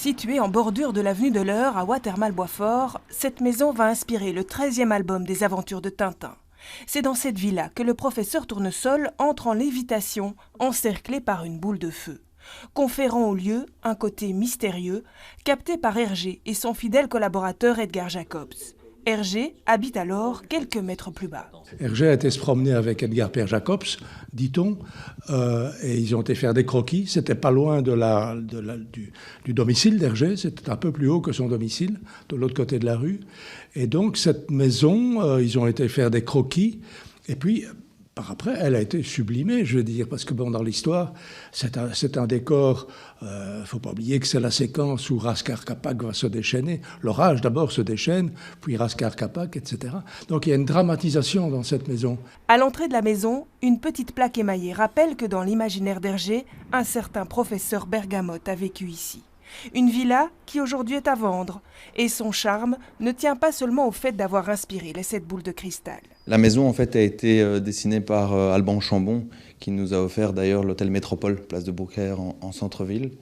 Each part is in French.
Située en bordure de l'avenue de l'Eure à Watermal-Boisfort, cette maison va inspirer le 13e album des aventures de Tintin. C'est dans cette villa que le professeur Tournesol entre en lévitation, encerclé par une boule de feu, conférant au lieu un côté mystérieux, capté par Hergé et son fidèle collaborateur Edgar Jacobs. Hergé habite alors quelques mètres plus bas. Hergé a été se promener avec Edgar Pierre Jacobs, dit-on, et ils ont été faire des croquis. C'était pas loin du domicile d'Hergé, c'était un peu plus haut que son domicile, de l'autre côté de la rue. Et donc cette maison, ils ont été faire des croquis, et puis par après, elle a été sublimée, je veux dire, parce que bon, dans l'histoire, c'est un décor. Faut pas oublier que c'est la séquence où Raskar Kapak va se déchaîner. L'orage d'abord se déchaîne, puis Raskar Kapak, etc. Donc il y a une dramatisation dans cette maison. À l'entrée de la maison, une petite plaque émaillée rappelle que dans l'imaginaire d'Hergé, un certain professeur Bergamote a vécu ici. Une villa qui aujourd'hui est à vendre. Et son charme ne tient pas seulement au fait d'avoir inspiré les 7 boules de cristal. La maison en fait a été dessinée par Alban Chambon, qui nous a offert d'ailleurs l'hôtel Métropole, place de Beaucaire en centre-ville.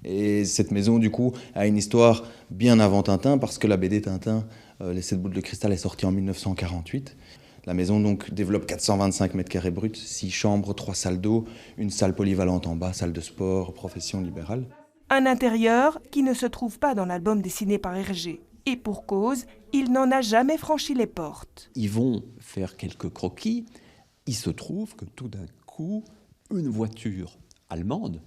Et cette maison du coup a une histoire bien avant Tintin, parce que la BD Tintin, les 7 boules de cristal, est sortie en 1948. La maison donc développe 425 mètres carrés bruts, 6 chambres, 3 salles d'eau, une salle polyvalente en bas, salle de sport, profession libérale. Un intérieur qui ne se trouve pas dans l'album dessiné par Hergé. Et pour cause, il n'en a jamais franchi les portes. Ils vont faire quelques croquis. Il se trouve que tout d'un coup, une voiture allemande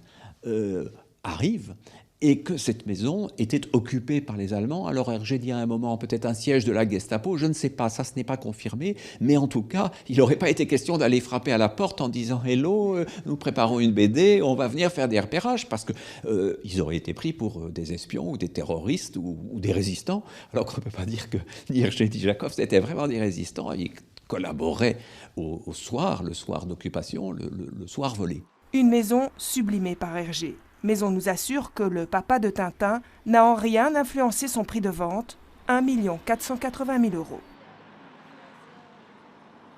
arrive et que cette maison était occupée par les Allemands. Alors Hergé dit à un moment peut-être un siège de la Gestapo, je ne sais pas, ça ce n'est pas confirmé, mais en tout cas, il n'aurait pas été question d'aller frapper à la porte en disant « Hello, nous préparons une BD, on va venir faire des repérages » parce qu'ils auraient été pris pour des espions ou des terroristes ou des résistants, alors qu'on ne peut pas dire que ni Hergé ni Jacobs étaient vraiment des résistants, ils collaboraient au soir, le soir d'occupation, le soir volé. Une maison sublimée par Hergé. Mais on nous assure que le papa de Tintin n'a en rien influencé son prix de vente, 1 480 000 €.